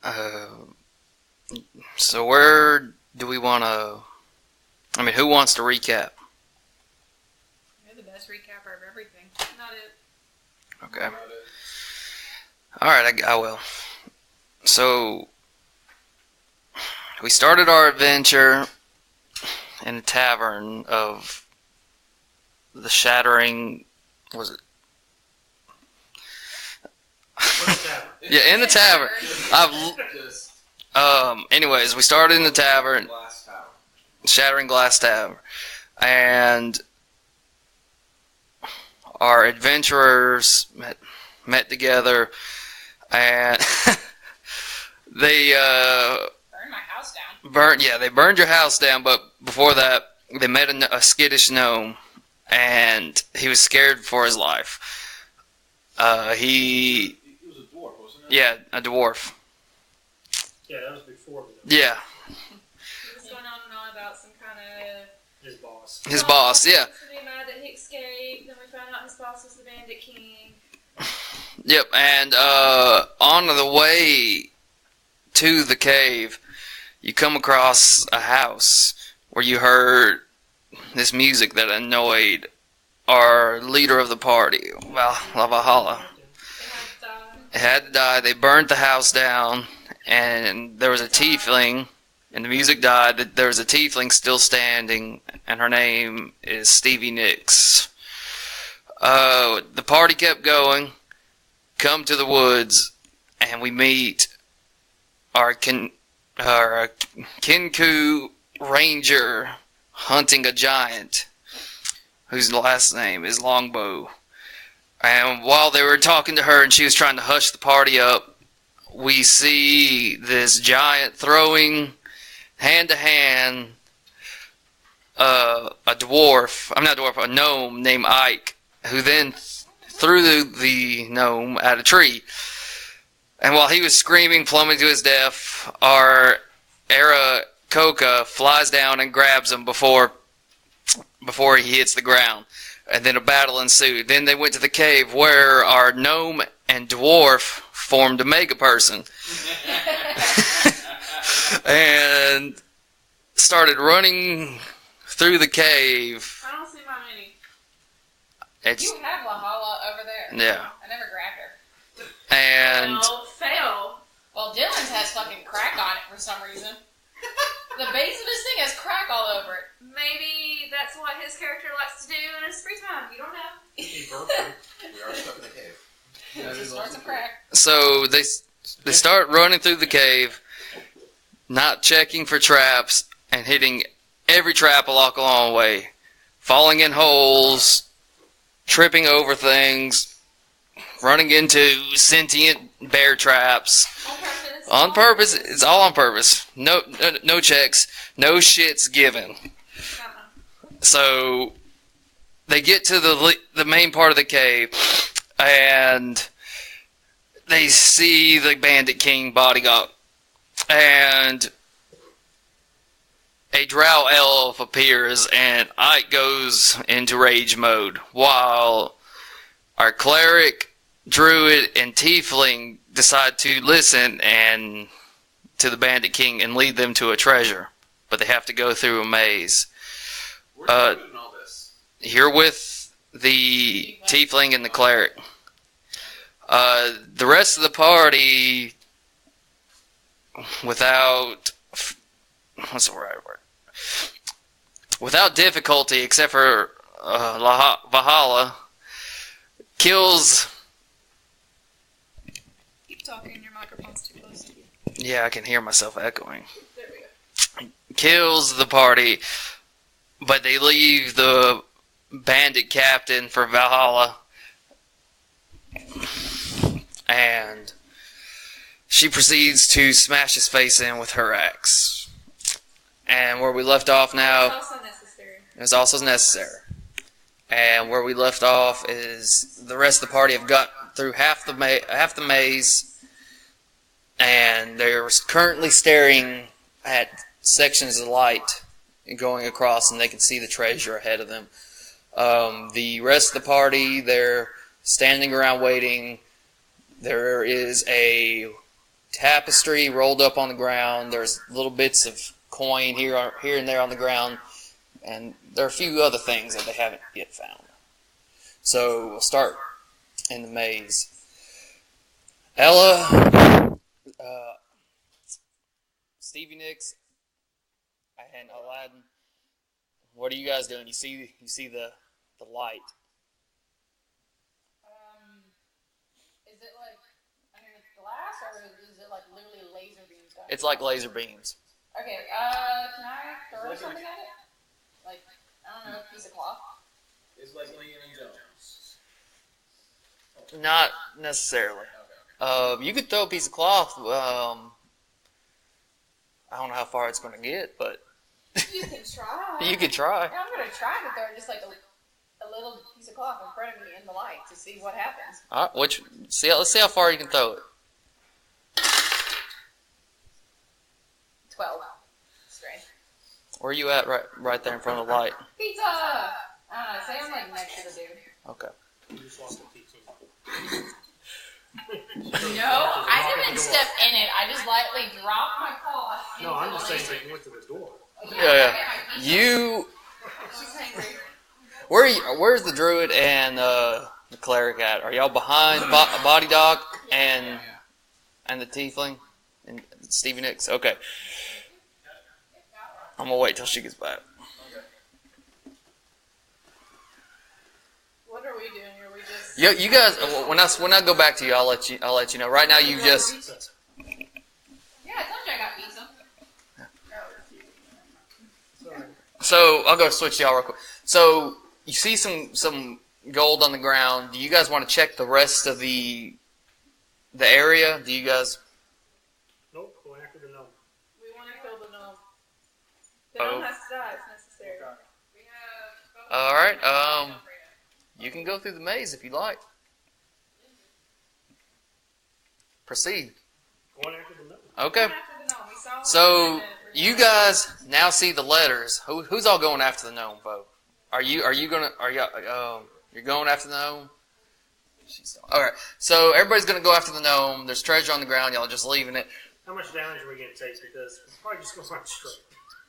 Uh, so where do we want to? I mean, who wants to recap? You're the best recapper of everything. Not it. Okay. All right, I will. So we started our adventure in a tavern of the shattering. Was it? Yeah, in the tavern. Anyways, we started in the tavern, Shattering Glass Tavern, and our adventurers met together, and they Burned my house down. they burned your house down. But before that, they met a skittish gnome, and he was scared for his life. He was a dwarf, wasn't it? Yeah, a dwarf. Yeah, that was before. Yeah. He was going on and on about some kind of... His boss. His boss, yeah. To be mad that he escaped, then we found out his boss was the Bandit King. Yep, and on the way to the cave, you come across a house where you heard this music that annoyed our leader of the party, Valhalla. It had to die. They burned the house down, and there was a tiefling, and the music died. There was a tiefling still standing, and her name is Stevie Nicks. The party kept going, come to the woods, and we meet our Kinku Ranger hunting a giant whose last name is Longbow. And while they were talking to her and she was trying to hush the party up, we see this giant throwing hand to hand a gnome named Ike, who then threw the gnome at a tree. And while he was screaming, plummeting to his death, our Coca flies down and grabs him before he hits the ground. And then a battle ensued. Then they went to the cave where our gnome and dwarf formed a mega person. And started running through the cave. I don't see my mini. It's, You have Lahala over there. yeah. I never grabbed her. And No, fail. Well, Dylan's has fucking crack on it for some reason. The base of his thing has crack all over it. Maybe that's what his character likes to do in his free time. You don't know. We are stuck in the cave. Just starts a crack. so they start running through the cave, not checking for traps, and hitting every trap along the way, falling in holes, tripping over things, running into sentient bear traps. On purpose. It's all on purpose. No checks. No shits given. So they get to the main part of the cave, and they see the Bandit King bodyguard, and a drow elf appears, and Ike goes into rage mode, while our cleric, druid, and tiefling decide to listen and to the Bandit King and lead them to a treasure, but they have to go through a maze. Where's in all this? Here with the tiefling and the cleric. The rest of the party, without without difficulty, except for Valhalla, kills. Keep talking, your microphone's too close to you. Yeah, I can hear myself echoing. There we go. Kills the party, but they leave the bandit captain for Valhalla, and she proceeds to smash his face in with her axe. And where we left off now, It's also necessary. is also necessary. And where we left off is the rest of the party have got through half the maze, and they're currently staring at sections of light going across, and they can see the treasure ahead of them. The rest of the party, they're standing around waiting. There is a tapestry rolled up on the ground. There's little bits of coin here and there on the ground, and there are a few other things that they haven't yet found. So we'll start in the maze. Ella, Stevie Nicks, and Aladdin. What are you guys doing? You see the light. Is it like underneath glass, or is it like literally laser beams? It's like laser beams. Okay, can I throw something at it? Like, I don't know, a piece of cloth? It's like Indiana Jones. Not necessarily. You could throw a piece of cloth. I don't know how far it's going to get, but You can try. you could try. Yeah, I'm going to try to throw just like a little piece of cloth in front of me in the light to see what happens. All right, let's see how far you can throw it. 12. Strength. Where are you at? Right there in front of the light. Pizza! Say I'm like next to the dude. Okay. You just lost the pizza. No, I didn't step in it. I just lightly dropped my paw. No, I'm just saying that you went to the door. Yeah. You. She's hangry. Where's the druid and the cleric at? Are y'all behind Body Dog and the tiefling and Stevie Nicks? Okay. I'm gonna wait till she gets back. What are we doing here? We just... You guys, when I go back to you, I'll let you know. Right now, you just. Yeah, I told you I got pizza. Sorry. So I'll go switch y'all real quick. So you see some gold on the ground. Do you guys want to check the rest of the area? Do you guys? Nope, go after the gnome. We want to kill the gnome. The gnome has to die. It's necessary. We have... All right. You can go through the maze if you like. Proceed. Going after the gnome. Okay. After the gnome. We saw one So and you guys now see the letters. Who's all going after the gnome, Bo? You're going after the gnome? All right. So everybody's gonna go after the gnome. There's treasure on the ground. Y'all just leaving it. How much damage are we going to take? Because it's probably just going to run straight.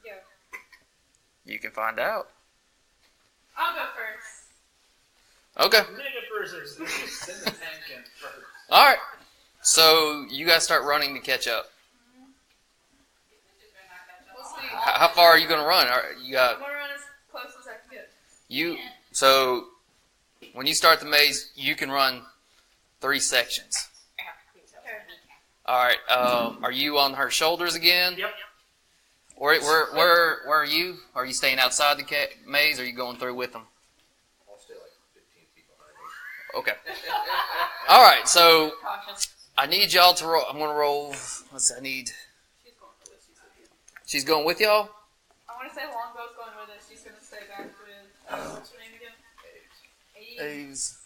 Yeah. You can find out. I'll go first. Okay. Mega versus. Send the tank in first. All right. So you guys start running to catch up. We'll see. How far are you gonna run? You I'm got going to run as close as I can get. you. So when you start the maze, you can run 3 sections. Okay. All right. Are you on her shoulders again? Yep. Where are you? Are you staying outside the maze, or are you going through with them? I'll stay like 15 feet behind Okay. All right. So Cautious. I need y'all to roll. I'm gonna roll. Let's see. I need. She's going for this. She's going with y'all. I want to say Longbow's going with us. She's going to stay back with... what's her name again? Abe. Aves.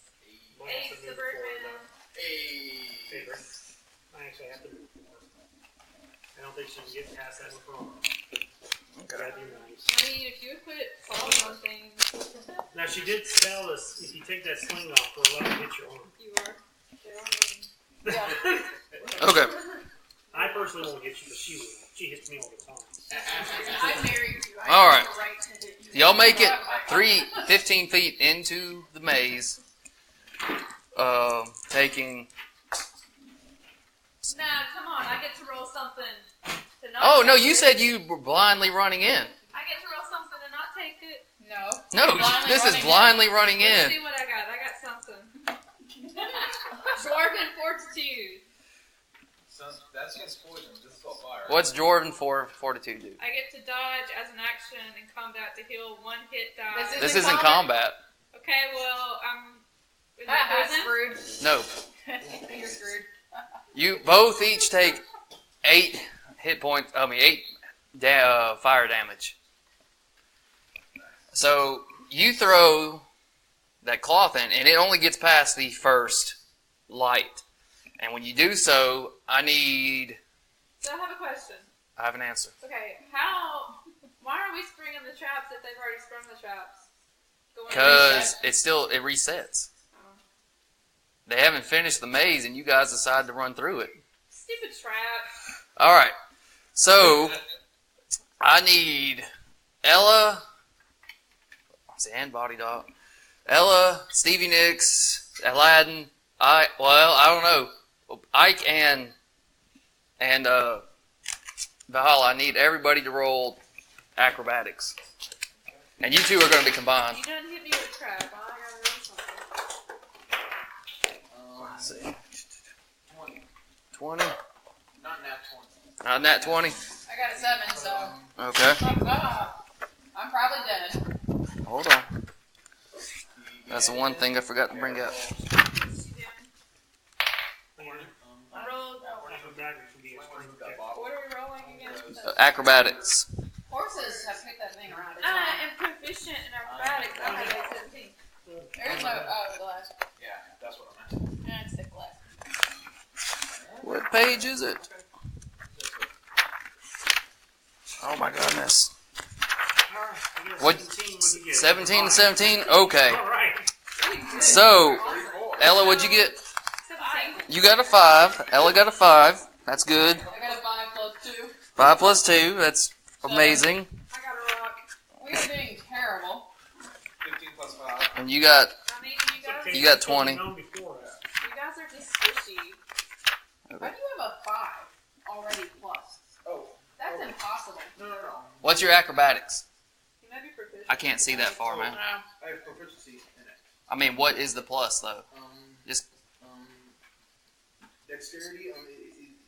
Abe the Birdman. Hey. I actually have to. I don't think she can get past that one. Okay. That'd be nice. I mean, if you quit falling on things, Now she did tell us if you take that sling off, we're allowed to hit your arm. you are. Yeah. Okay. I personally won't hit you, but she will. She hits me all the time. I married you. I All have right. the right to hit you. Y'all make it 15 feet into the maze. Taking. Nah, come on. I get to roll something to not Oh no! take You it. said you were blindly running in. I get to roll something to not take it. No. No, Blindly this is running in. blindly running Let's in. see what I got. I got something. Dwarven Fortitude. That's against poison. This is called fire. What's Dwarven Fortitude do? I get to dodge as an action in combat to heal 1 hit die. This isn't combat. Okay, well, is that poison? Screwed. No. You're screwed. You both each take 8 hit points. 8 fire damage. So you throw that cloth in, and it only gets past the first light. And when you do so, I So I have a question. have an answer. Okay, why are we springing the traps if they've already sprung the traps? Going Because reset? it resets. Oh. They haven't finished the maze, and you guys decide to run through it. Stupid trap. All right. So I need Ella and Body Dog. Ella, Stevie Nicks, Aladdin. I don't know. Ike and Valhalla. I need everybody to roll acrobatics, and you two are going to be combined. You done hit me with a trap. I gotta roll something. Let's see. 20. 20. Not nat 20. Not nat 20. I got a 7, so Okay. I'm probably dead. Hold on. That's the one thing I forgot to bring up. I rolled. What are we rolling against? Acrobatics. Horses have picked that thing around. I am proficient in acrobatics. I have a 17. There's no. Oh, the last. Yeah, that's what I'm at. Yeah, it's the last. What page is it? Oh my goodness. What? 17 to 17? Okay. So, Ella, what'd you get? 17. You got a 5. Ella got a 5. That's good. I got a 5 plus 2. 5 plus 2. That's amazing. I got a rock. We are doing terrible. 15 plus 5. And you got I mean, You got 20. You guys are just squishy. Why do you have a 5 already plus? Oh. That's impossible. No. What's your acrobatics? You might be proficient. I can't see that far, man. No. I have proficiency in it. I mean, what is the plus though? Just Dexterity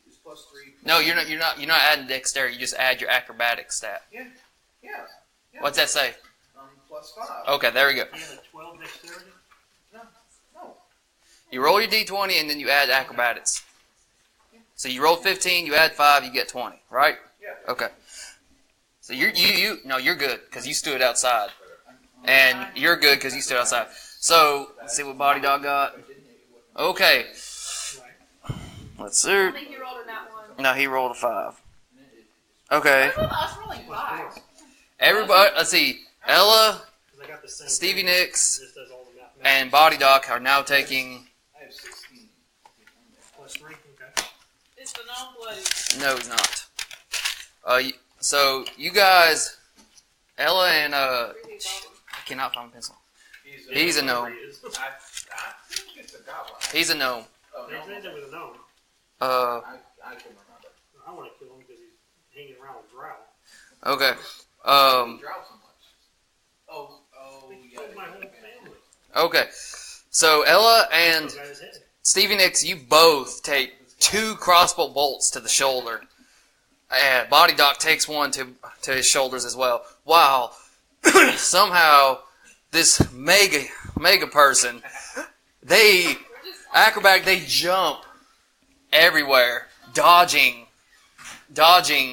is plus 3. no, you're not adding dexterity. You just add your acrobatics stat. Yeah. What's that say? Plus 5. Okay, there we go. You have a 12 dexterity? No. You roll your d20 and then you add acrobatics. So you roll 15, you add 5, you get 20, right? Yeah. Okay. So you're good because you stood outside, and you're good because you stood outside. So let's see what Body Dog got. Okay. Let's see. I think you rolled a nat 1. No, he rolled a 5. Okay. What about us rolling 5? Everybody, let's see. Ella, 'Cause I got the same Stevie thing. Nicks, This does all the mathematics. and Body Dog are now taking. I have 16. Plus 3, okay. It's the non-bloody. No, he's not. So you guys, Ella and I cannot find a pencil. He's a gnome. I think it's a goblin. He's a gnome. Oh, They no. said there was a gnome. I can remember. I want to kill him because he's hanging around with Drow. Okay. He dropped so much. Oh, He yeah. killed my whole family. Okay. So Ella and Got his head. Stevie Nicks, you both take 2 crossbow bolts to the shoulder. And Body Dog takes one to his shoulders as well. Wow. Somehow, this mega person, they jump everywhere, dodging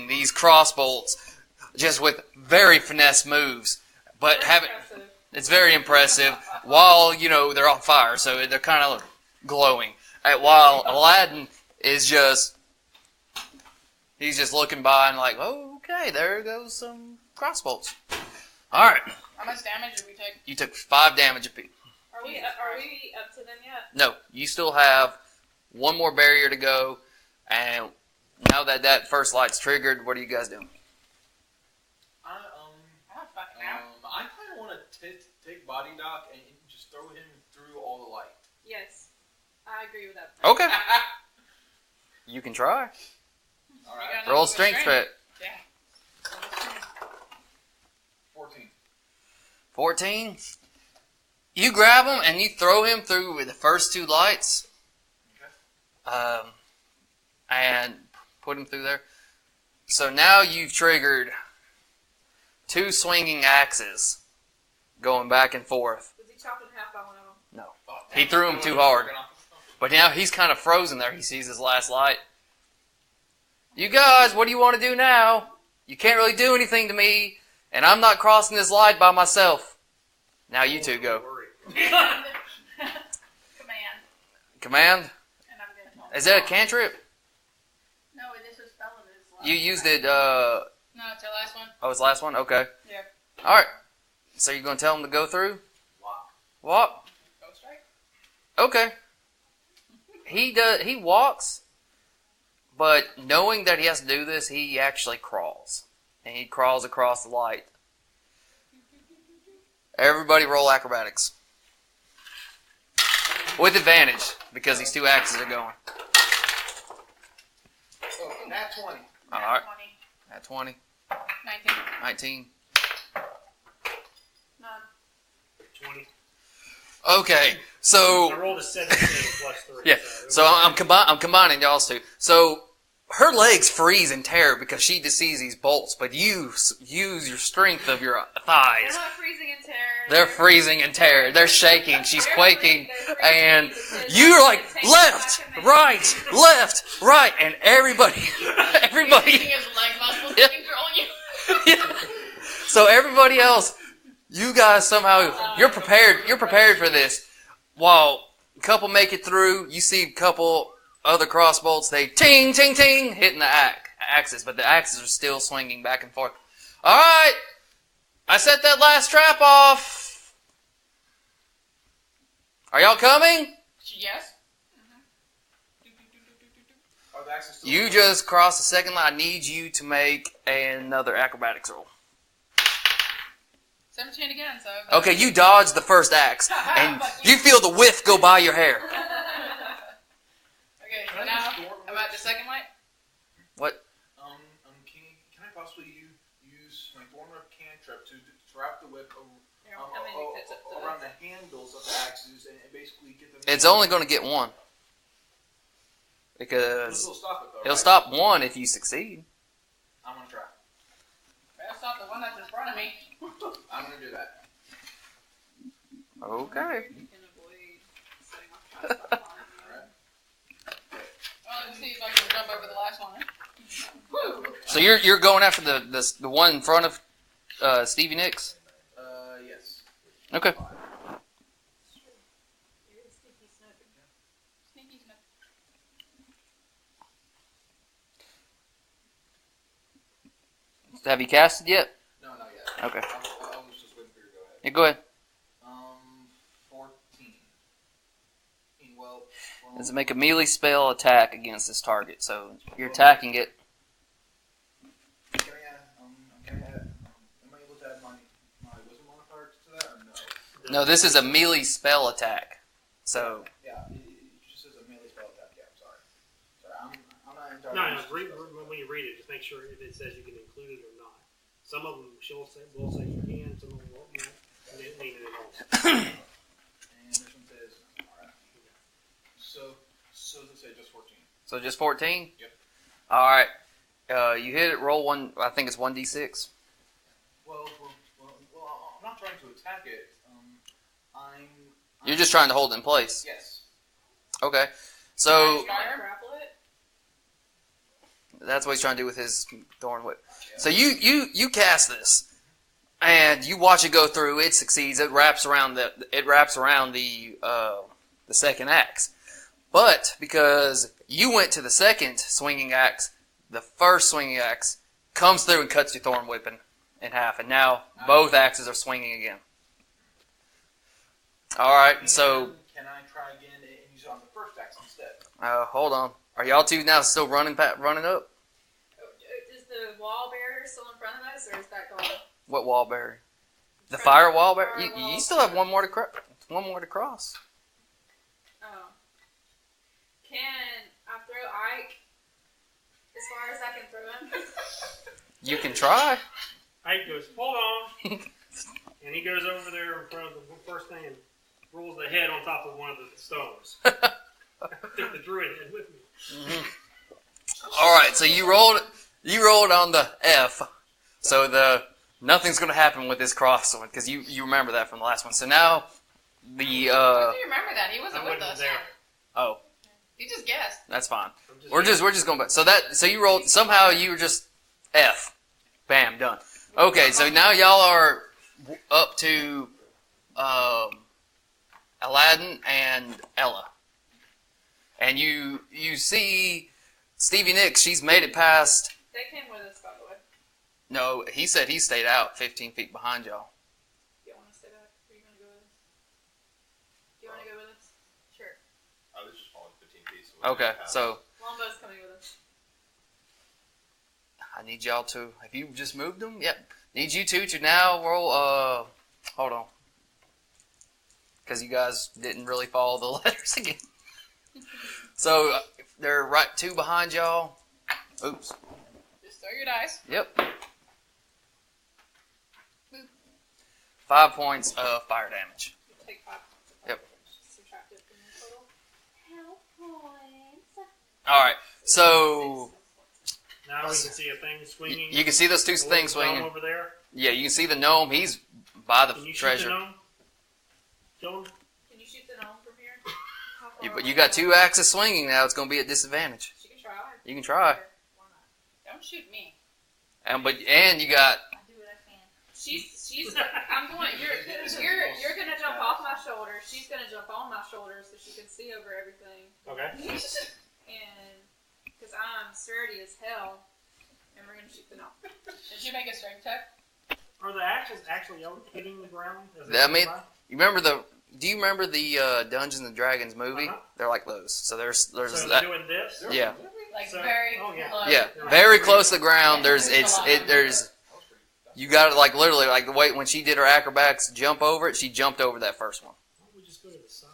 these crossbolts, just with very finesse moves. But it's very impressive. While they're on fire, so they're kind of glowing. While Aladdin is he's just looking by and like, oh, okay, there goes some crossbolts. All right, How much damage did we take? you took 5 damage apiece. Are we up to them yet? No, you still have one more barrier to go, and now that first light's triggered, what are you guys doing? I don't fucking know. I kind of want to take Body Dog and just throw him through all the light. Yes. I agree with that. Okay, you can try. All right. You got Roll enough strength check. Yeah. 14. 14. You grab him and you throw him through the first 2 lights, and put him through there. So now you've triggered 2 swinging axes going back and forth. Was he chopped in half by one of them? No, he threw him too hard. But now he's kind of frozen there. He sees his last light. You guys, what do you want to do now? You can't really do anything to me, and I'm not crossing this light by myself. Now you two go. Command. Command? And I'm gonna Is that a cantrip? No, this was spelling this last You used it, No, it's the last one. oh, it's the last one? Okay. Yeah. Alright. So you're going to tell him to go through? Walk. Go straight. Okay. He walks, But knowing that he has to do this, he actually crawls. And he crawls across the light. Everybody roll acrobatics. With advantage, because these 2 axes are going. Oh, nat 20. Alright, 20. at 20, 19. 19. 9. 20. Okay, so... I rolled a 17 plus 3. Yeah, so I'm combining y'all's 2. So her legs freeze in terror because she just sees these bolts, but you use your strength of your They're thighs. not freezing in terror. They're freezing in terror. They're shaking. She's They're quaking, freezing and because you're like they're left, taking right, left, right, and everybody. Using his leg muscles Yeah. to control you. Yeah. So everybody else, you guys somehow you're prepared for this. While a couple make it through, you see a couple other cross bolts. They ting ting ting hitting the axes, but the axes are still swinging back and forth. All right, I set that last trap off. Are y'all coming? Yes. Are the axes still You just crossed the second line. I need you to make another acrobatics roll. 17 again, so. Okay, you dodged the first axe, and you feel the whiff go by your hair. Okay, so now I'm at the second light. What? Can I possibly use my Thorn Whip cantrip to wrap the whip Here, how many fits up to around this? the handles of the axes and basically get them... It's only going to get 1. This Because will stop it, though, he'll right? stop 1 if you succeed. I'm going to try. Better stop the one that's in front of me. I'm going to do that. Okay. You can avoid setting off shots by the line. Alright. Well, let's see if I can jump over the last one. Woo! So you're going after the one in front of Stevie Nicks? Yes. Okay. Sneaky snip. Have you casted yet? No, not yet. Okay. I was just waiting for you to go ahead. Yeah, go ahead. 14. Well, Does it make a melee spell attack against this target? So you're attacking it. Can I add, am I able to add my wisdom modifier to that or no? No, this is a melee spell attack. So Yeah, it just says a melee spell attack. Yeah, I'm sorry. Sorry, I'm not entirely... When you read it, just make sure if it says you can include it or not. Some of them will say you can, some of them won't. And they mean it at all. And this one says, alright. So does it say just 14? So just 14? Yep. Alright. You hit it, roll 1, I think it's 1d6. Well, I'm not trying to attack it. You're just trying to hold it in place. Yes. Okay. So Fire, grapple it. that's what he's trying to do with his thorn whip. So you cast this, and you watch it go through. It succeeds. It wraps around the second axe. But because you went to the second swinging axe, the first swinging axe comes through and cuts your thorn whip in half, and now both axes are swinging again. All right. So Can I try again and use it on the first axe instead? hold on. Are y'all two now still running up? Is the wall barrier still in front of us, or is that gone? What wall barrier? The fire wall barrier. Fire You wall. still have one more to cross. Oh. Can I throw Ike as far as I can throw him? You can try. Ike goes, hold on. And he goes over there in front of the first thing and rolls the head on top of one of the stones. I took the druid head with me. All right. So you rolled on the F. So nothing's going to happen with this cross one because you remember that from the last one. So now the How do you remember that? He wasn't I with wasn't us. there. oh, He just guessed. that's fine. I'm We're just going back. So you rolled somehow you were just F. Bam, done. Okay, so now y'all are up to Aladdin and Ella. And you see Stevie Nicks, she's made it past. They came with us, by the way. No, he said he stayed out 15 feet behind y'all. Do you want to stay back? Are you going to go with us? Do you want to go with us? Sure. I was just falling 15 feet. Okay, so Longbow's coming with us. I need y'all to. Have you just moved them? Yep. Need you two to now roll. Hold on. Because you guys didn't really follow the letters again. So they're right 2 behind y'all. Oops. Just throw your dice. Yep. 5 points of fire damage. Take 5. Yep. Subtract it from your total. Help points. All right. So Now we can see a thing swinging. you can see those 2 things Gnome swinging. over there. Yeah, you can see the gnome. He's by the Can you shoot treasure. the gnome? Kill him? Can you shoot the gnome from here? How far But away you got is 2 axes swinging now. It's going to be at disadvantage. She can try. You can try. Why not? Don't shoot me. And you got I do what I can. She's. I'm going. You're gonna jump off my shoulders. She's gonna jump on my shoulders so she can see over everything. Okay. And because I'm sturdy as hell, and we're gonna shoot the gnome. Did you make a strength check? Are the axes actually hitting the ground? As they I go mean, by? do you remember the Dungeons and Dragons movie? Uh-huh. They're like those. So there's So they're that. doing this? Yeah. Like So- very oh, yeah. close. Yeah, very close to the ground. There's you got to like literally like the way when she did her acrobatics jump over it, she jumped over that first one. Why don't we just go to the side?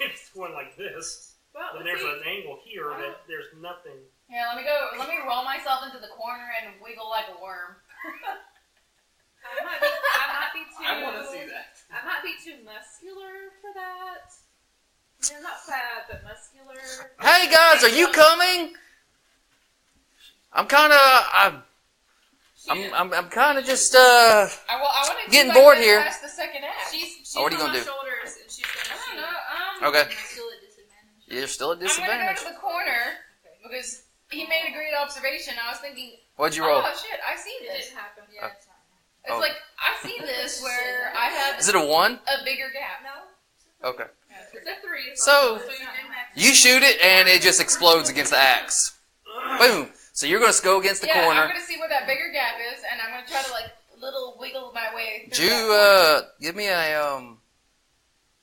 It's going like this. Well, Then let's there's see. an angle here that there's nothing. Here, let me go. Let me roll myself into the corner and wiggle like a worm. I might be too. I want to see that. I might be too muscular for that. I mean, not fat, but muscular. Hey guys, are you coming? I'm kind of I'm kind of just I want to Getting bored here. Past the second act. She's Oh, what are you on gonna my do? shoulders and she's gonna shoot. Okay. I'm still at disadvantage. You're still at I'm gonna disadvantage. go to the corner because he made a great observation. I was thinking, What'd you roll? oh shit, I see this. It didn't happen. Yeah, it's not. It's Oh. like I see this where I have Is it a 1? a bigger gap. No, Okay. it's a 3. So- you didn't have to. You shoot it and it just explodes against the axe. Boom. So you're gonna go against the Yeah, corner. I'm gonna see where that bigger gap is, and I'm gonna try to like little wiggle my way through. Did that you give me a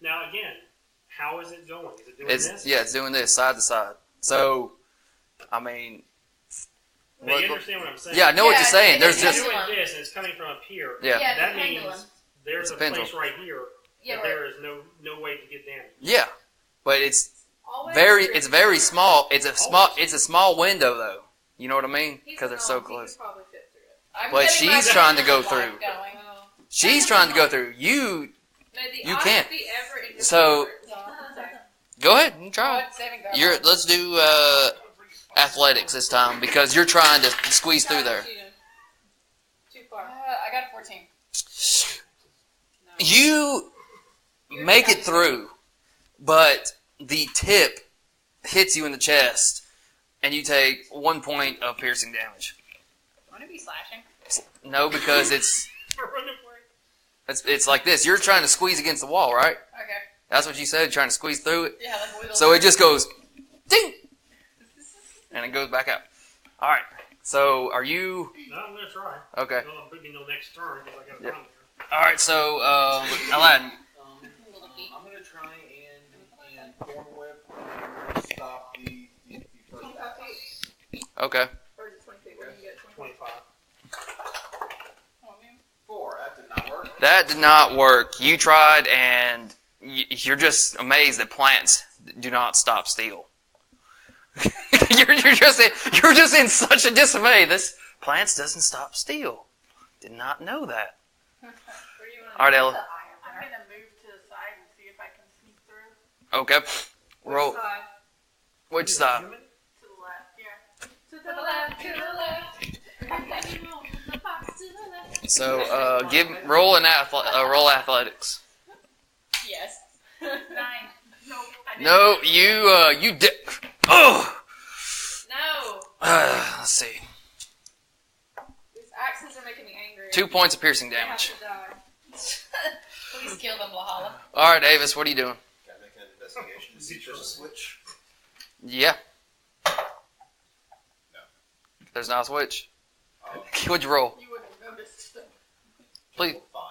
Now again, how is it going? Is it doing It's this? yeah, it's doing this side to side. So, I mean, Now, what- you understand what I'm saying? yeah, I know what Yeah, you're saying. it's There's If you're just pendulum. doing this and it's coming from up here. yeah, Yeah, it's That a pendulum. means there's It's a a place pendulum. right here Yeah, that right. there is no way to get damaged. yeah, but it's Always it's very small. It's a small window though. You know what I mean? He's Because they're a so gnome, he close. could probably fit through it. I'm But getting my she's trying to go block through. Going. She's trying to go through. No, the You odds can't. of the ever interfere So- is all I'm saying. Go ahead and try. What saving throw? Let's do athletics this time because you're trying to squeeze through there. Too far. I got a 14. No. You make it through, but the tip hits you in the chest, and you take 1 point of piercing damage. Want to be slashing? No, because it's like this. You're trying to squeeze against the wall, right? Okay. That's what you said, trying to squeeze through it. Yeah, like wiggle. So it just goes, ding, and it goes back out. All right. So are you No, I'm going to try. okay? Well, I'm thinking the next turn because I got to Yep. run there. All right. So Aladdin, I'm gonna try and thorn whip stop the first 25 feet. okay. Or is it 20 feet? Where do you get 20? 25. Oh, man. 4. That did not work. That did not work. You tried, and you're just amazed that plants do not stop steel. you're just in such a dismay. This plants doesn't stop steel. Did not know that. Where do you want All right, Ella. I'm going to move to the side and see if I can sneak through. Okay. Roll. Which side? Which side? Human? To the left, yeah. To the left, to the left. And then roll the box to the left. So roll athletics. Yes. 9. Nope. I didn't. No, you did. Oh. No. Let's see. These axes are making me angry. 2 points of piercing I have damage. to die. Please kill them, Lahala. All right, Avis, what are you doing? Gotta make an investigation to see if there's a switch. Yeah. No. There's not a switch. Oh, What'd you roll? You wouldn't have noticed. Please. 5.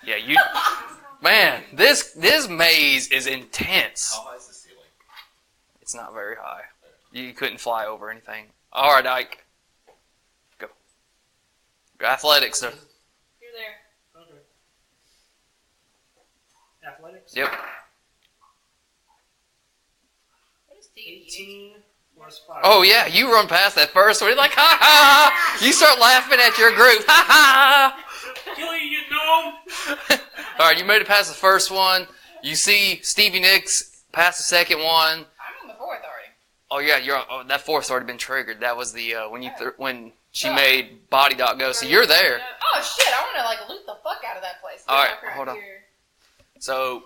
Yeah, you. Man, this maze is intense. How high is the ceiling? It's not very high. You couldn't fly over anything. All right, Ike. Athletics. You're there. Okay. Athletics? Yep. What is D? 18 plus 5. Oh yeah, you run past that first one. You're like, ha ha ha! You start laughing at your group. Ha ha Kill you, gnome! ha! All right, you made it past the first one. You see Stevie Nicks past the second one. I'm on the fourth already. Oh yeah, that fourth's already been triggered. That was the when she made Body Dot go. So you're there. Oh shit! I want to like loot the fuck out of that place. All right, Get hold on. here. So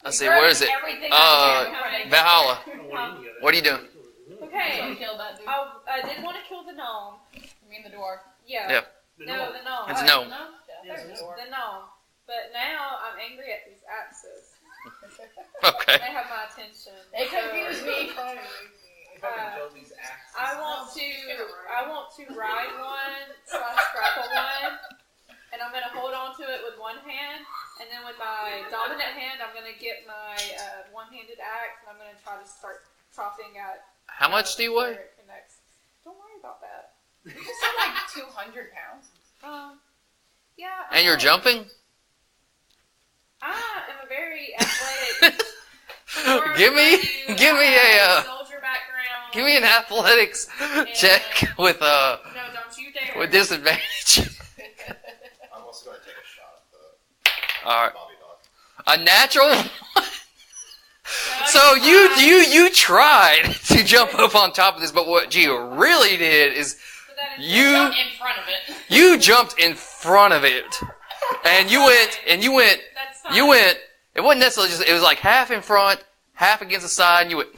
let's see, You where is it? everything I can. Valhalla. Oh, What are you doing? Okay, Kill that dude. I did want to kill the gnome. You mean the dwarf? Yeah. Yeah. The No, gnome. the gnome. It's a gnome. No? Yeah, There's it's the a dwarf. The gnome. But now I'm angry at these axes. Okay. They have my attention. They confuse me. If I can build these axes. I want to ride one / grapple one, and I'm gonna hold on to it with one hand, and then with my dominant hand, I'm gonna get my one-handed axe, and I'm gonna try to start chopping at. How much do you where weigh? it connects. Don't worry about that. You just said like 200 pounds. Yeah. And you're jumping? I am a very athletic. Give me a soldier background. give me an athletics check with No, don't you dare. with disadvantage. I'm also going to take a shot at the All right. Bobby Dog. A natural. No, So you you tried to jump up on top of this, but what you really did is But that is you Jump in front of it. you jumped in front of it, and you went. That's fine. You went. It wasn't necessarily just. It was like half in front, half against the side, and you went.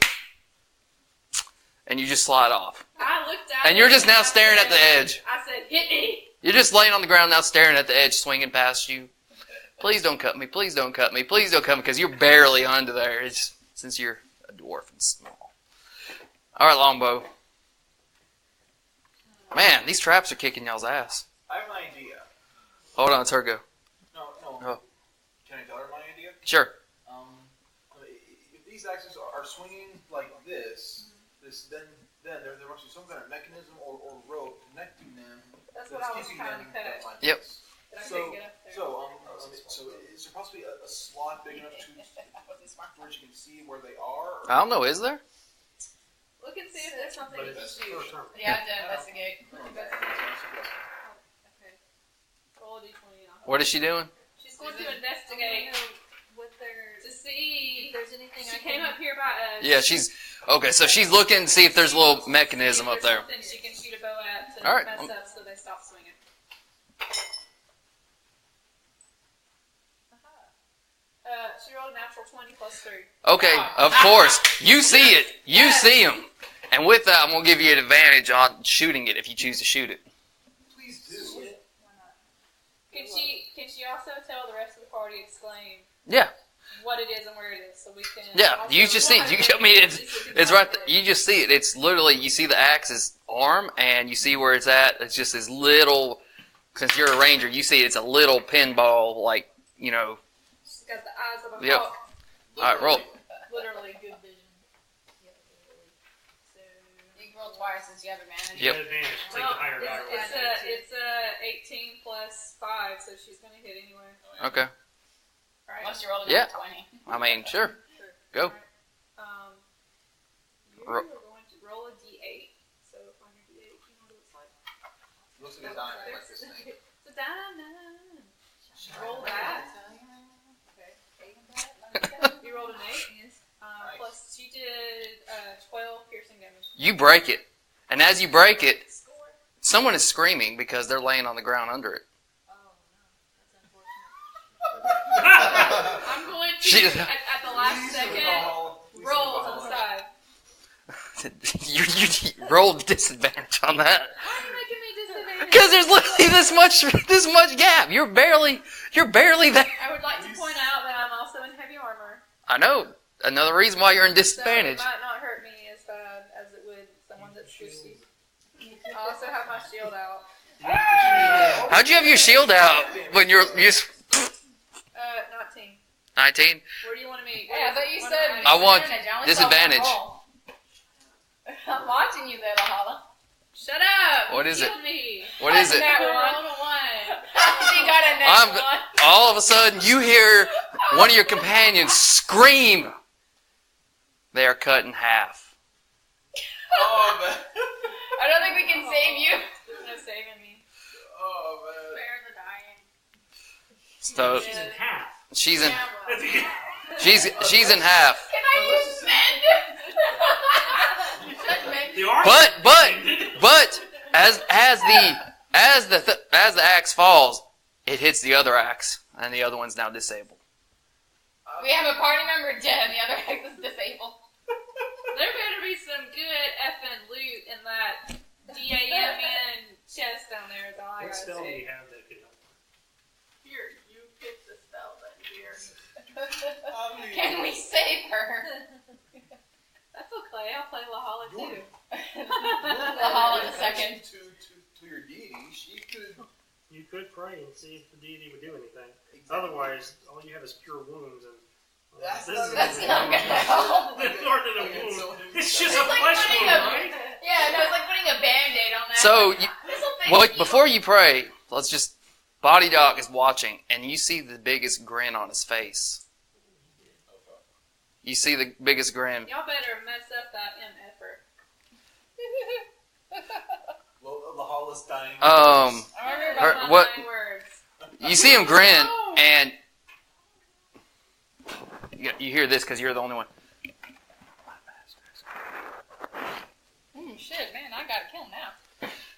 And you just slide off. I looked at And you're it just now I staring at said- the edge. I said, hit me. You're just laying on the ground now, staring at the edge, swinging past you. Please don't cut me. Please don't cut me. Please don't cut me, because you're barely under there. It's since you're a dwarf and small. All right, Longbow. Man, these traps are kicking y'all's ass. I have an idea. Hold on, it's her go. No. Oh. Can I tell her my idea? Sure. If these axes are swinging like this, then there must be some kind of mechanism or rope connecting them. That's what I was keeping trying to them cut. like Yep. this. But I So, couldn't get up there. so is there possibly a slot big enough to where you can see where they are? I don't know, is there? Look and see if there's something But you can it's shoot. first turn. You have to investigate. Okay. Roll a d20 and I'll help. What is she doing? She's going to investigate What their, to see if there's anything She I came can. up here by us. Yeah, she's okay. So she's looking to see if there's a little mechanism up there. Something she can shoot a bow at to All right. mess up so they stop swinging. She rolled a natural 20 plus 3. Okay, of course. You see it. You see him. And with that, I'm going to give you an advantage on shooting it if you choose to shoot it. Please do. Can she also tell the rest of the party, exclaim Yeah. what it is and where it is so we can. Yeah, also- you just see it. I mean, it's right there. You just see it. It's literally, you see the axe's arm, and you see where it's at. It's just this little, since you're a ranger, you see it's a little pinball, like, you know. She's got the eyes of a Yep. hawk. All right, roll. Literally good vision. So, You can roll twice since you have advantage. Yep. You have advantage. Take well, the higher die roll. it's a 18 plus 5, so she's gonna hit anyway. Okay. Right. Unless you rolled a Yeah. 20. I mean, sure. Go. You Ro- are going to roll a d8. So find your d8. You know what it looks like. Looks like a diamond. Like this thing. It's a diamond. Roll that. You rolled an 8. Plus she did 12 piercing damage. You break it. And as you break it, someone is screaming because they're laying on the ground under it. I'm going to, She- at the last second, roll to the side. you rolled disadvantage on that. Why are you making me disadvantaged? Because there's literally this much gap. You're barely there. I would like to point out that I'm also in heavy armor. I know. Another reason why you're in So it disadvantage. might not hurt me as bad as it would someone that's squishy. I also have my shield out. How'd you have your shield out when you're 19. 19? Where do you want me? Hey, I thought you said I want disadvantage. only disadvantage. saw one roll. I'm watching you there, Lahala. Shut up! What is it? Killed me. What is it? Nat I one. rolled a 1. He got a nat I'm- one. All of a sudden, you hear one of your companions scream. They are cut in half. Oh man. I don't think we can save you. There's no saving me. Oh man. Spare the dying. So She's in half. she's in Yeah, well. she's in half. Can I use mend? The arm. But as the axe falls, it hits the other axe, and the other one's now disabled. We have a party member dead and the other axe is disabled. There better be some good effing loot in that DAMN chest down there. Is all I What gotta spell do say. you have that could help? Here, you pick the spell then here. Can we save her? That's okay. I'll play Lahala too. Lahala in a second. To your deity, she could. You could pray and see if the deity would do anything. Otherwise, all you have is pure wounds and. That's this not is That's not gonna help. That's more than a wound. It's just a It's like flesh putting wound, a- right? Yeah, no, it's like putting a band-aid on that. So, This'll fix well, you. before you pray, let's just. Body Doc is watching, and you see the biggest grin on his face. You see the biggest grin. Y'all better mess up that MFer. Well, the hall is dying. I remember Her- about what- 9 words. You see him grin, and you hear this because you're the only one. Shit, man, I gotta kill him now.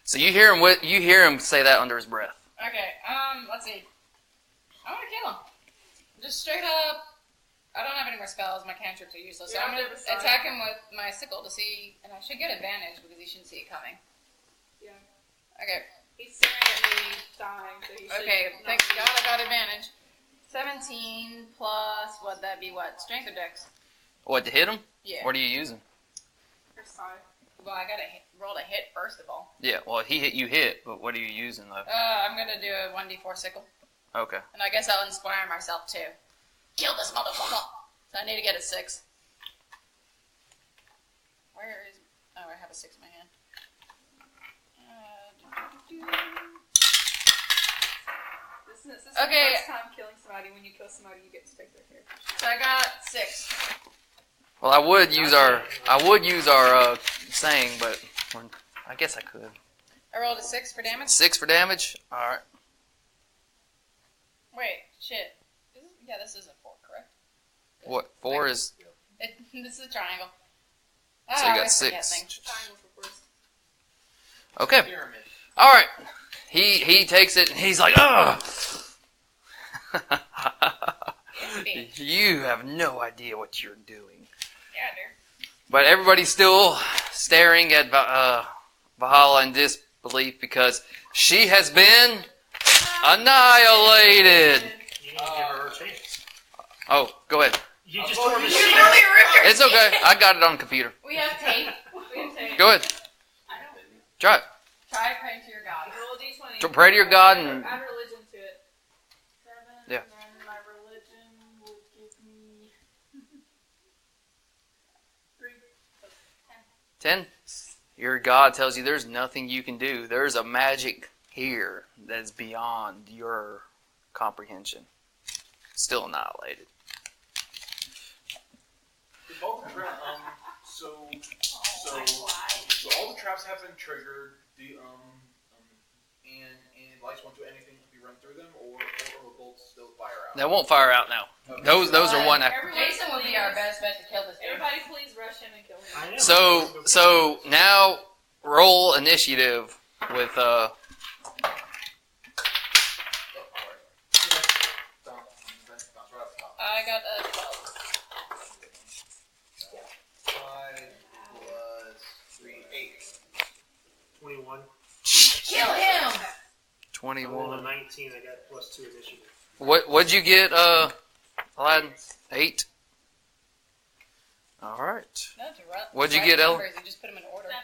So you hear him say that under his breath. Okay, let's see. I want to kill him. Just straight up. I don't have any more spells. My cantrips are useless. So Yeah, I'm gonna they're beside attack him with my sickle to see, and I should get advantage because he shouldn't see it coming. Yeah. Okay. He's staring at me, dying. So he should Okay. not Thank be- God I got advantage. 17 plus what? That'd be what? Strength or Dex? What, to hit him? Yeah. What are you using? Or side. Well, I gotta roll a hit first of all. Yeah, well, you hit, but what are you using, though? I'm gonna do a 1d4 sickle, Okay. and I guess I'll inspire myself too. Kill this motherfucker. So I need to get a 6. Where is? Oh, I have a 6 in my hand. This is Okay. the first time killing somebody. When you kill somebody, you get to take their character. So I got 6. Well, I would use our saying, but I guess I could. I rolled a 6 for damage. 6 for damage. All right. Wait, shit. Yeah, this is a 4, correct? What 4 is? This is a triangle. So you I got forget 6. things. Triangle for first. Okay. Pyramid. All right. He takes it and he's like, ugh. Bitch. You have no idea what you're doing. Yeah, dude. But everybody's still staring at Valhalla in disbelief because she has been annihilated. You didn't give her a chance. Oh, go ahead. You just Oh, tore the you sheet. Really ripped her It's okay. skin. I got it on computer. We have tape. We can take. Go ahead. I don't. Try it. Try praying to your God. Roll a d20. Pray to your God and Add religion to it. 7. Yeah. And then my religion will give me 3. 10. Your God tells you there's nothing you can do. There's a magic here that's beyond your comprehension. Still annihilated. Did both the so all the traps have been triggered. And lights won't do anything if you run through them, or bolts still fire out. They won't fire out now. Okay. Those are one after. Jason would be our best bet to kill this dude. Everybody, please rush him and kill him. I am. So now roll initiative with I got a 12. 5 plus 3, 8. 21. Kill him! I rolled a 21. 19. I got +2 initiative. What'd you get, Aladdin? 8. All right. No, to run. What'd you right get, Elle? numbers, you just put them in order. 7.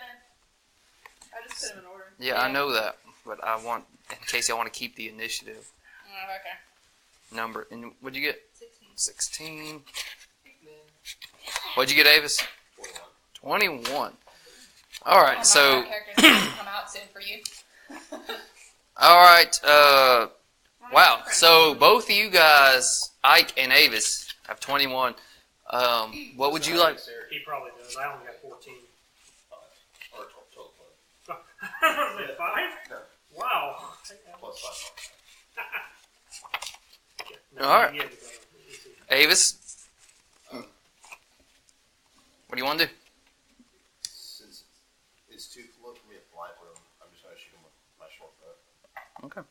I just put him in order. Yeah, I know that, but I want in case y'all want to keep the initiative Oh, okay. number. And what'd you get? 16. 16. What'd you get, Avis? 21. All right, Oh, so my character's gonna come out box in for you. Alright, wow. So both of you guys, Ike and Avis, have 21. What would you like? He probably does. I only got 14. Or total play. Like 5? No. Wow. Plus 5. No, Alright. yeah, Avis, what do you want to do? Since it's too low for me to fly for him, I'm just going to shoot him with my short bow. Okay.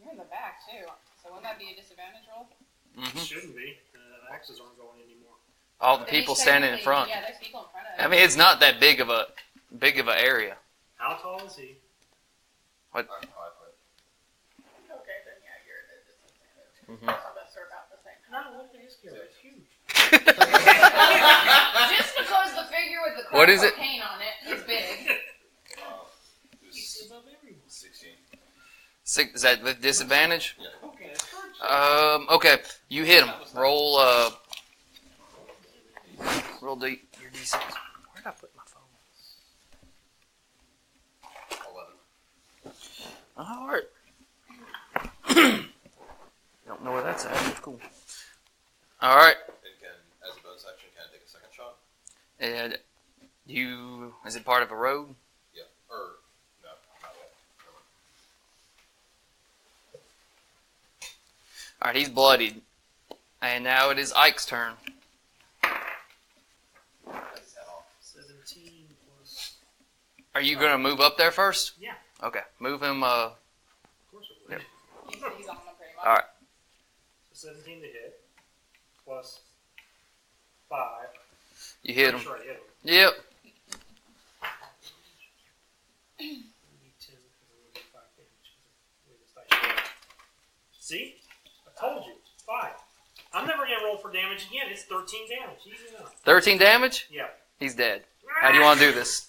You're in the back too, so wouldn't that be a disadvantage roll? Mm-hmm. Shouldn't be. The axes aren't going anymore. All the But people he's standing in technically- front. Yeah, there's people in front of I him. mean, it's not that big of a area. How tall is he? I'm 5 foot. Okay, then yeah, you're at a disadvantage. Mhm. Both of us are about the same. No, look at his character. It's huge. Just because the figure with the What is it? cocaine on it is big. It He's was above everyone. 16. Is that with disadvantage? Yeah. Okay, that's first. Okay. You hit him. Roll, roll your D6. Where'd I put my phone? 11. Alright. Don't know where that's at. It's cool. Alright. And can, as a bonus action, can I take a second shot? And is it part of a road? Yeah. Or, no, not yet. Alright, he's bloodied. And now it is Ike's turn. 17 plus. Are you going to move up there first? Yeah. Okay. Move him, Of course it would. Yep. He's on them pretty much. Alright. So 17 to hit. Plus 5. You hit I'm him. sure I hit him. Yep. See? I told you. 5. I'm never going to roll for damage again. It's 13 damage. Easy enough. 13 damage? Yeah. He's dead. How do you want to do this?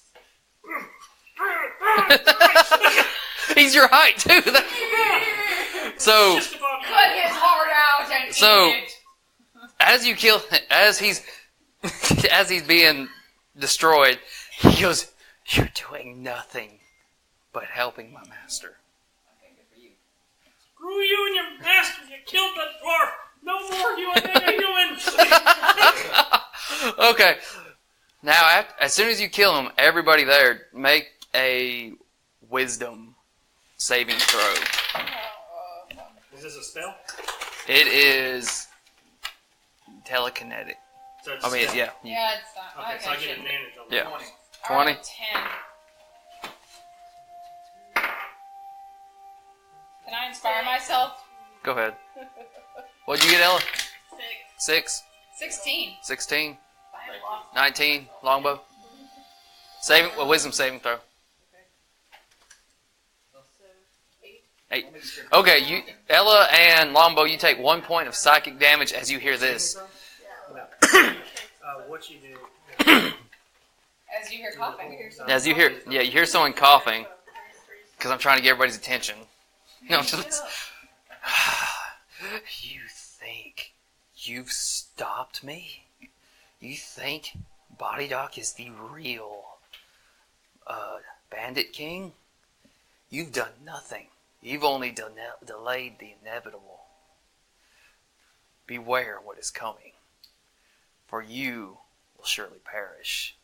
He's your height, too. So, Just above you. Cut his heart out and So- eat it. as you kill, as he's being destroyed, he goes, "You're doing nothing but helping my master." Okay, good for you. Screw you and your master. You killed the dwarf. No more you and a human. Okay. Now, as soon as you kill him, everybody there make a wisdom saving throw. Is this a spell? It is telekinetic. So it's I a mean, spell. yeah. Yeah, it's not. Okay, so I get advantage on that. Yeah. 20. 20? 10. Can I inspire myself? Go ahead. What'd you get, Ella? 6. 6? 16. 16? I lost. 19? Longbow? Wisdom saving throw. So 8. 8. Okay, Ella and Longbow, you take 1 point of psychic damage as you hear this. What you do? As you hear coughing, you hear something. As you hear someone coughing, because I'm trying to get everybody's attention. No, just, you think you've stopped me? You think Body Doc is the real Bandit King? You've done nothing. You've only delayed the inevitable. Beware what is coming, for you will surely perish.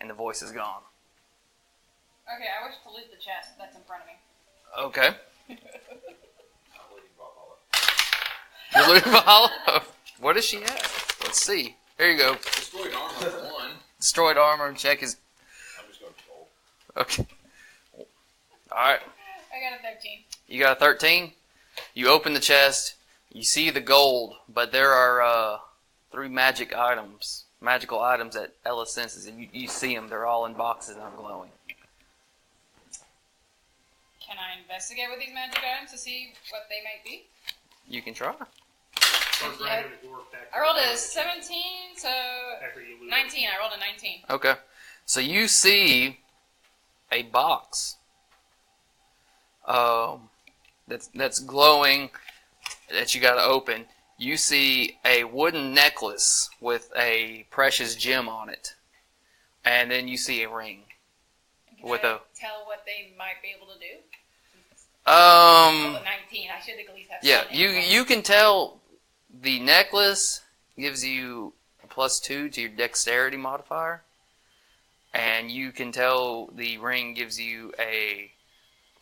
And the voice is gone. Okay, I wish to loot the chest that's in front of me. Okay. I'm leading Valhalla. You're looting Valhalla? What does she have? Let's see. Here you go. Destroyed armor for 1. Destroyed armor. Check his. I'm just going to gold. Okay. Alright. I got a 13. You got a 13. You open the chest. You see the gold, but there are 3 magical items that Ella senses, and you see them. They're all in boxes and are glowing. Can I investigate with these magic items to see what they might be? You can try. First round of the dwarf back. I rolled a 17, so After you lose. 19. I rolled a 19. Okay. So you see a box that's glowing that you got to open. You see a wooden necklace with a precious gem on it. and then you see a ring. Can With I a- tell what they might be able to do? Um, Well, 19. I should at least have yeah, some you info. you can tell the necklace gives you a +2 to your dexterity modifier, and you can tell the ring gives you a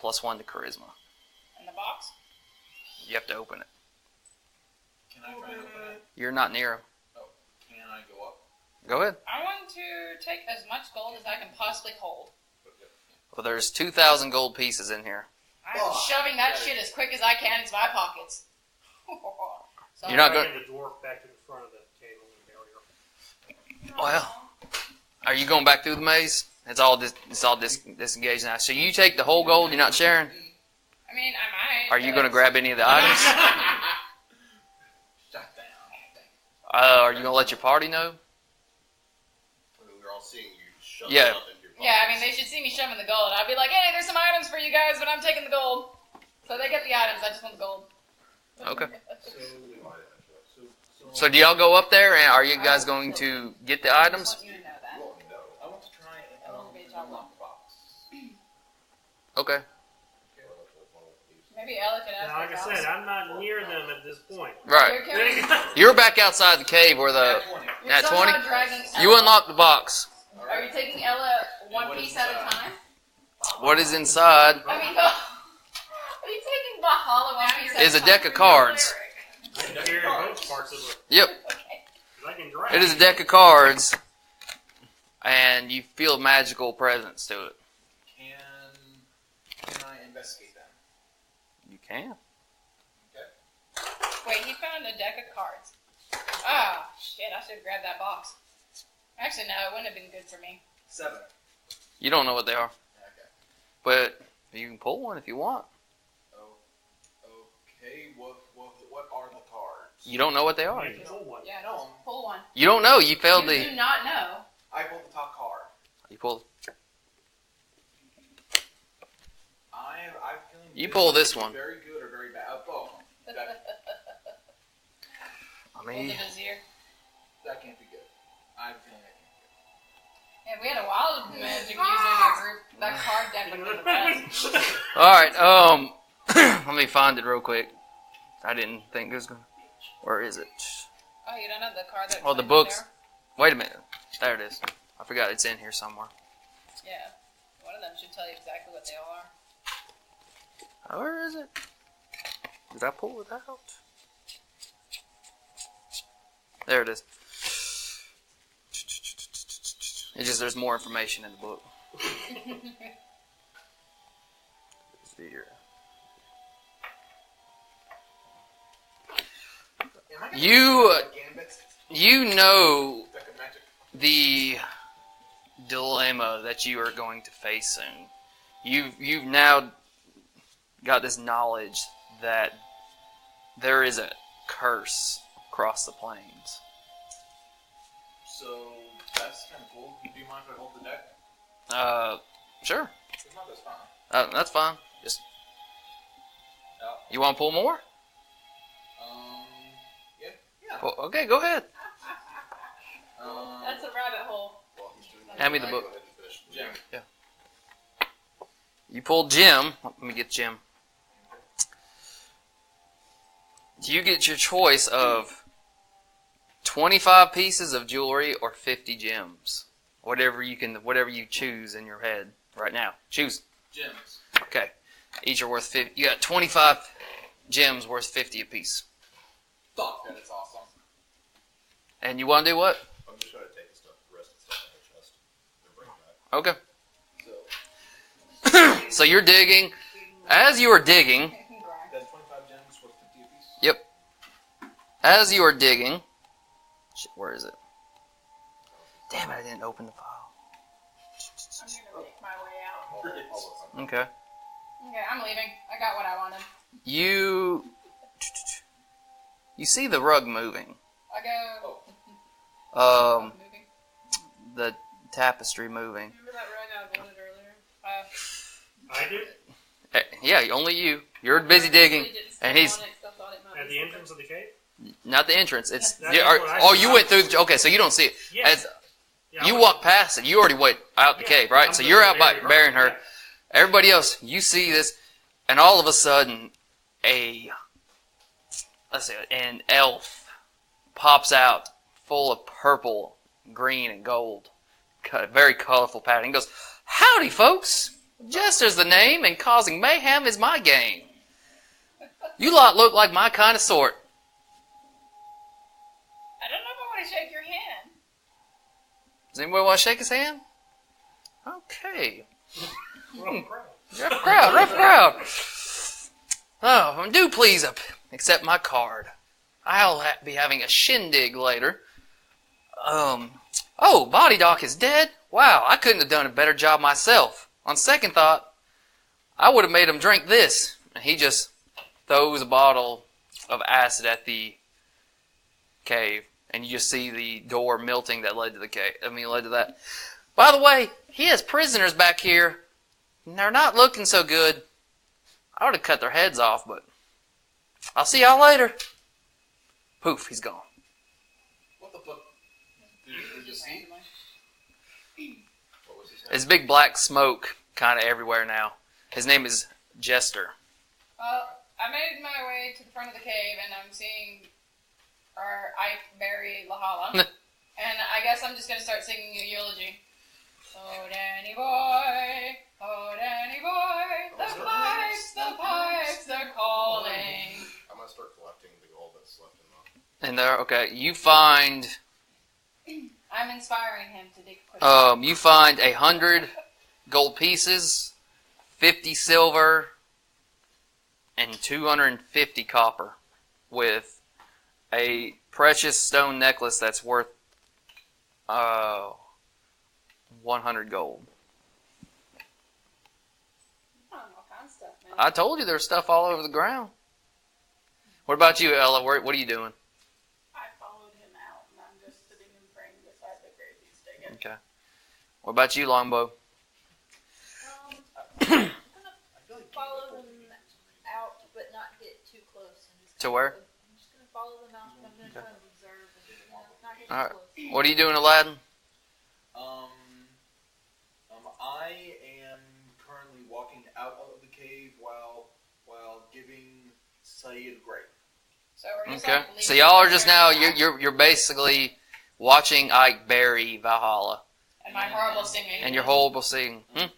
+1 to charisma. In the box? You have to open it. Can I try and open it? You're not near him. Can I go up? Go ahead. I want to take as much gold as I can possibly hold. Well, there's 2,000 gold pieces in here. I'm Oh, shoving that okay. shit as quick as I can into my pockets. So You're not Bring go- the dwarf back to the front of the table and barrier. Well, are you going back through the maze? It's all disengaged now. So you take the whole gold. You're not sharing. I mean, I might. Are you but- going to grab any of the items? Shut down. Are you going to let your party know? We're all seeing you shove Yeah. stuff into your pockets. Yeah, I mean, they should see me shoving the gold. I'd be like, hey, there's some items for you guys, but I'm taking the gold. So they get the items. I just want the gold. Okay. So So do y'all go up there, and are you guys going to get the I items? just want you to know that. well, no. I want to try and unlock the box. Okay. Maybe Ella could ask Now, like I her said, house. I'm not near them at this point. Right. You're carrying- You're back outside the cave where the... Nat 20. you're Nat somehow 20? dragging You Ella. unlock the box. Are you taking Ella one what is piece at a inside? time? What is inside I mean, are you taking Bahala one piece at is a time? deck of cards. I can carry both parts of it. Yep. Okay. 'Cause I can drive. It is a deck of cards, and you feel a magical presence to it. Can I investigate them? You can. Wait, he found a deck of cards. Ah, shit, I should have grabbed that box. Actually, no, it wouldn't have been good for me. 7. You don't know what they are, Okay. but you can pull one if you want. Oh. Okay. What are the cards? You don't know what they are. You can hold one. Yeah, No. pull one. You don't know. You failed You the... do not know. I pulled the top card. You pull... I'm feeling. You pull this one. Very good or very bad. Oh, that I Pull mean... the vizier. that can't be good. I'm feeling that can't Yeah, we had a wild magic user in our group. That card deck would have been the best. Alright, let me find it real quick. I didn't think it was gonna... Where is it? Oh, you don't have the card that Oh, the explains it books. there? Wait a minute. There it is. I forgot it's in here somewhere. Yeah. One of them should tell you exactly what they all are. Where is it? Did I pull it out? There it is. It's just there's more information in the book. Here. Am I gonna You Gambit? you know Deck of magic. the dilemma that you are going to face soon. You've now got this knowledge that there is a curse across the plains. So that's kind of cool. Do you mind if I hold the deck? Sure. If not, that's fine. That's fine. Just Oh. you want to pull more? Yeah. Yeah. Well, okay, go ahead. That's a rabbit hole. Well, he's doing that. Hand me the Go book. ahead and finish. Jim. You pulled Jim. Let me get Jim. You get your choice of 25 pieces of jewelry or 50 gems. Whatever you choose in your head right now. Choose. Gems. Okay. Each are worth 50. You got 25 gems worth 50 apiece. Fuck, that is awesome. And you want to do what? I'm just trying to take the stuff, the rest of the stuff in the chest. And bring it back. Okay. So you're digging. As you are digging, That's 25 gems worth 50 apiece. yep. As you are digging, shit, where is it? Damn it, I didn't open the file. I'm gonna make my way out. Okay. Okay, I'm leaving. I got what I wanted. You see the rug moving. I go. Moving. The tapestry moving. Remember that rug I wanted earlier? I do? Yeah, only you. You're busy digging, Really didn't and step he's on it 'cause I thought it might At be the something. entrance of the cave? not the entrance. It's That's you what I oh, saw. you went through. Okay, so you don't see it. Yes. As Yeah, You walk past it. You already went out the cave, right? I'm So gonna you're out by bury burying her. Yeah. Everybody else, you see this, and all of a sudden, an elf pops out, full of purple, green, and gold. Very colorful pattern. He goes, "Howdy, folks! Jester's the name, and causing mayhem is my game. You lot look like my kind of sort." I don't know if I want to shake your hand. Does anybody want to shake his hand? Okay. Rough crowd. Rough crowd, rough crowd. Oh, do please accept my card. I'll be having a shindig later. Oh, Body Doc is dead? Wow, I couldn't have done a better job myself. On second thought, I would have made him drink this. And he just throws a bottle of acid at the cave, and you just see the door melting that led to the cave. Led to that. By the way, he has prisoners back here, and they're not looking so good. I would have cut their heads off, but I'll see y'all later. Poof, he's gone. What the fuck? Did you see? What was his name? There's big black smoke kind of everywhere now. His name is Jester. Well, I made my way to the front of the cave, and I'm seeing our Ike Barry Lahala. And I guess I'm just going to start singing a eulogy. Oh, Danny boy, the pipes, they're calling. I'm gonna start collecting the gold that's left in the. And there, okay, you find I'm inspiring him to dig quick. you find 100 gold pieces, 50 silver, and 250 copper, with a precious stone necklace that's worth 100 gold. All kinds of stuff, man. I told you there's stuff all over the ground. What about you, Ella? What are you doing? I followed him out, and I'm just sitting and praying beside the grave he's digging. Okay. What about you, Longbow? I'm gonna follow them out, but not get too close. And just To where? I'm just gonna follow them out, but I'm gonna try to observe and not get All right. too close. What are you doing, Aladdin? I am currently walking out of the cave while giving Saeed grape. So we're just Okay. like So leaving y'all are the just ground. now you're basically watching Ike bury Valhalla And my horrible singing. and your horrible singing. And I'm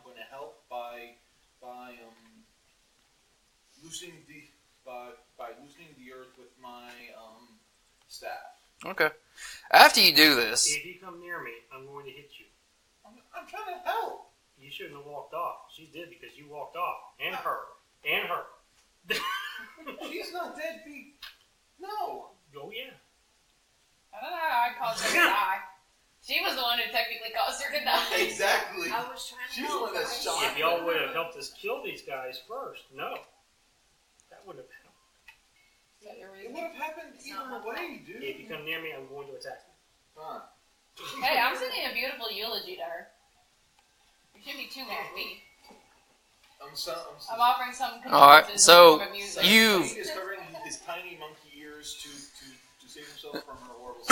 going to help by loosening the earth with my staff. Okay. After you do this, If you come near me, I'm going to hit you. I'm trying to help. You shouldn't have walked off. She's dead because you walked off. And her. And her. She's not dead, Pete. No. Oh, yeah. I don't know how I caused her to die. She was the one who technically caused her to die. Exactly. I was trying to She's the help one that's guys. shot. If y'all would have helped us kill these guys first, no. That wouldn't have happened. Is that your It reason? would have happened either way, dude. If you come near me, I'm going to attack you. Fine. Hey, I'm singing a beautiful eulogy to her. You shouldn't be too mad at me. I'm offering some All right, condolences so in the form of music. you Saeed is covering his tiny monkey ears to save himself from her horrible.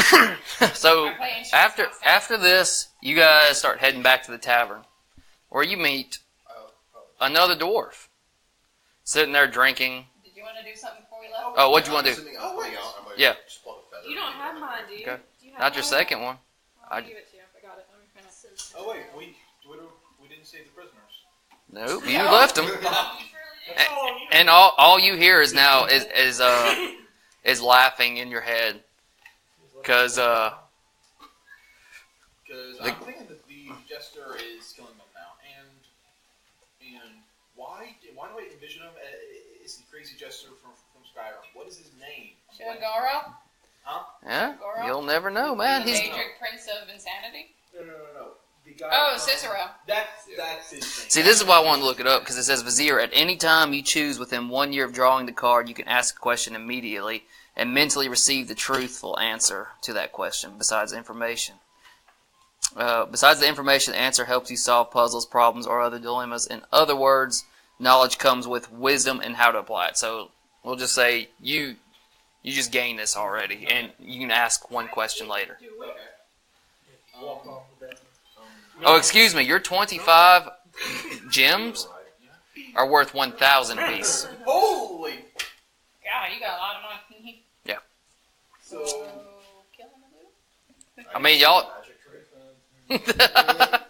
so I play instruments after outside. after this, you guys start heading back to the tavern, where you meet another dwarf sitting there drinking. Did you want to do something before we left? Oh, what'd you want to do? Oh, wait. Yeah. You don't have mine, do you? Okay. Do you have Not your mine? second one. I'll I- give it to you. I forgot it. Let me print it. Oh wait, we didn't save the prisoners. Nope, you left them. That's all you. And all you hear is now is laughing in your head, because Because The- I'm thinking that the jester is killing them now, and why do I envision him as the crazy jester from Skyrim? What is his name? Shugoro? yeah, you'll never know, man. The He's Daedric Prince of Insanity? No. The guy. Oh, Cicero. That's his name. see. This is why I wanted to look it up, because it says Vizier. At any time you choose within 1 year of drawing the card, you can ask a question immediately and mentally receive the truthful answer to that question. Besides the information, the answer helps you solve puzzles, problems, or other dilemmas. In other words, knowledge comes with wisdom and how to apply it. So we'll just say you You just gained this already, and you can ask one question later. Okay. Walk off the bed. Oh, excuse me. Your 25 gems are worth 1,000 apiece. Holy! God, you got a lot of money. So, Kill him with I mean, y'all. Magic trick.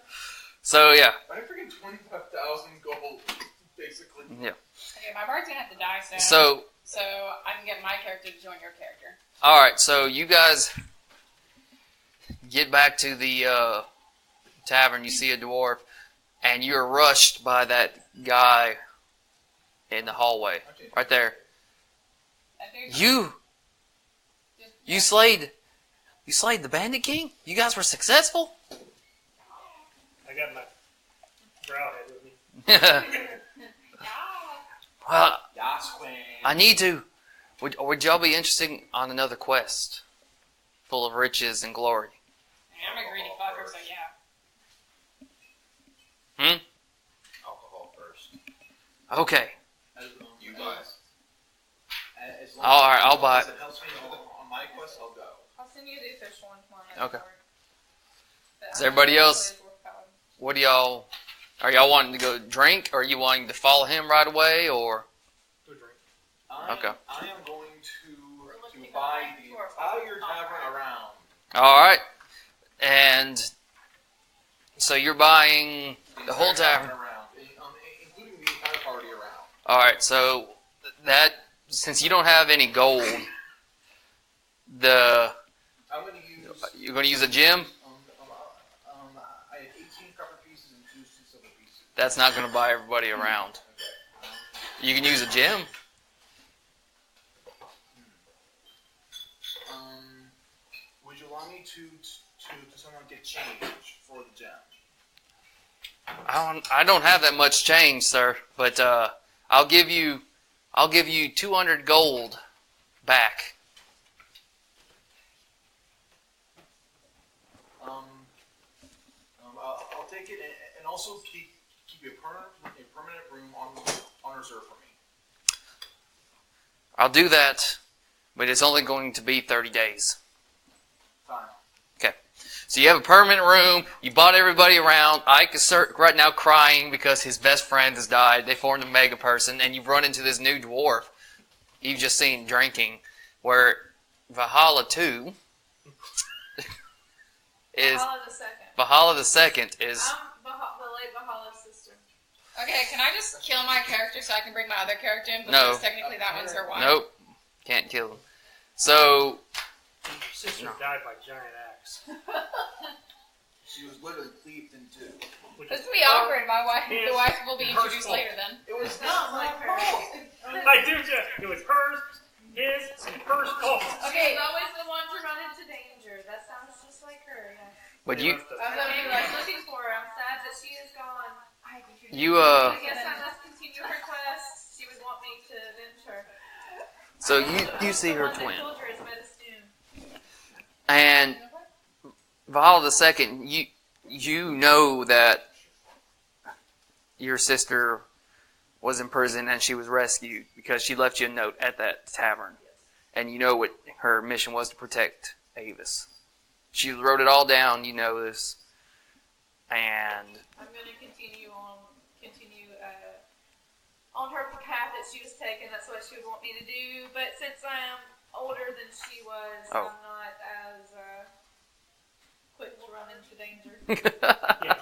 So yeah. I freaking 25,000 gold, basically. Yeah. Okay, my bard's gonna have to die soon. So I can get my character to join your character. all right. So you guys get back to the tavern. You see a dwarf, and you're rushed by that guy in the hallway right there. That dude You slayed the Bandit King? You guys were successful? I got my brow head with me. Well, Yas Queen. I need to. Would y'all be interested on another quest full of riches and glory? I'm a greedy fucker, so yeah. Alcohol first. Okay. You buy. As long All right, I'll buy as it helps me on my quest, I'll go. I'll send you the official one tomorrow night. Okay. But Is everybody else- it's worth powder. What do y'all? Are y'all wanting to go drink? Or are you wanting to follow him right away? Or Do a drink. Okay. I am going to buy the entire tavern around. all right? And so you're buying the whole tavern. around, including the entire party around. All right. So that since you don't have any gold, I'm going to use. you're going to use a gem. I have 18 copper pieces and 2 silver pieces. That's not going to buy everybody around. You can use a gem. Would you allow me to someone get change for the gem? I don't have that much change, sir. But I'll give you 200 gold back. I'll take it and also keep a permanent room on reserve for me. I'll do that, but it's only going to be 30 days. Fine. So you have a permanent room. You bought everybody around. Ike is right now crying because his best friend has died. They formed a mega person, and you've run into this new dwarf you've just seen drinking, where Valhalla 2 is Valhalla the second. Valhalla the 2nd is I'm the late Valhalla's sister. Okay, can I just kill my character so I can bring my other character in? No. Because technically that one's her wife. nope, can't kill him. So Your sister died by giant axe. She was literally cleaved in two. Which This is, will be awkward. The wife will be Hers introduced fault. later then. It was Not my fault. I do just. It was hers, his, and hers fault. Okay, she's always the one to run into danger. That sounds just like her. Yeah. but you I'm gonna be like looking for her. I'm sad that she is gone. I guess I must continue her quest. She would want me to avenge her. so you see her The one that twin. killed her is Medicine. And Valhalla the 2nd, you know that your sister was in prison and she was rescued because she left you a note at that tavern. And you know what her mission was, to protect Avis. She wrote it all down, you know this. And I'm gonna continue on her path that she was taking. That's what she would want me to do. But since I am older than she was, Oh. I'm not as quick to run into danger. Yeah,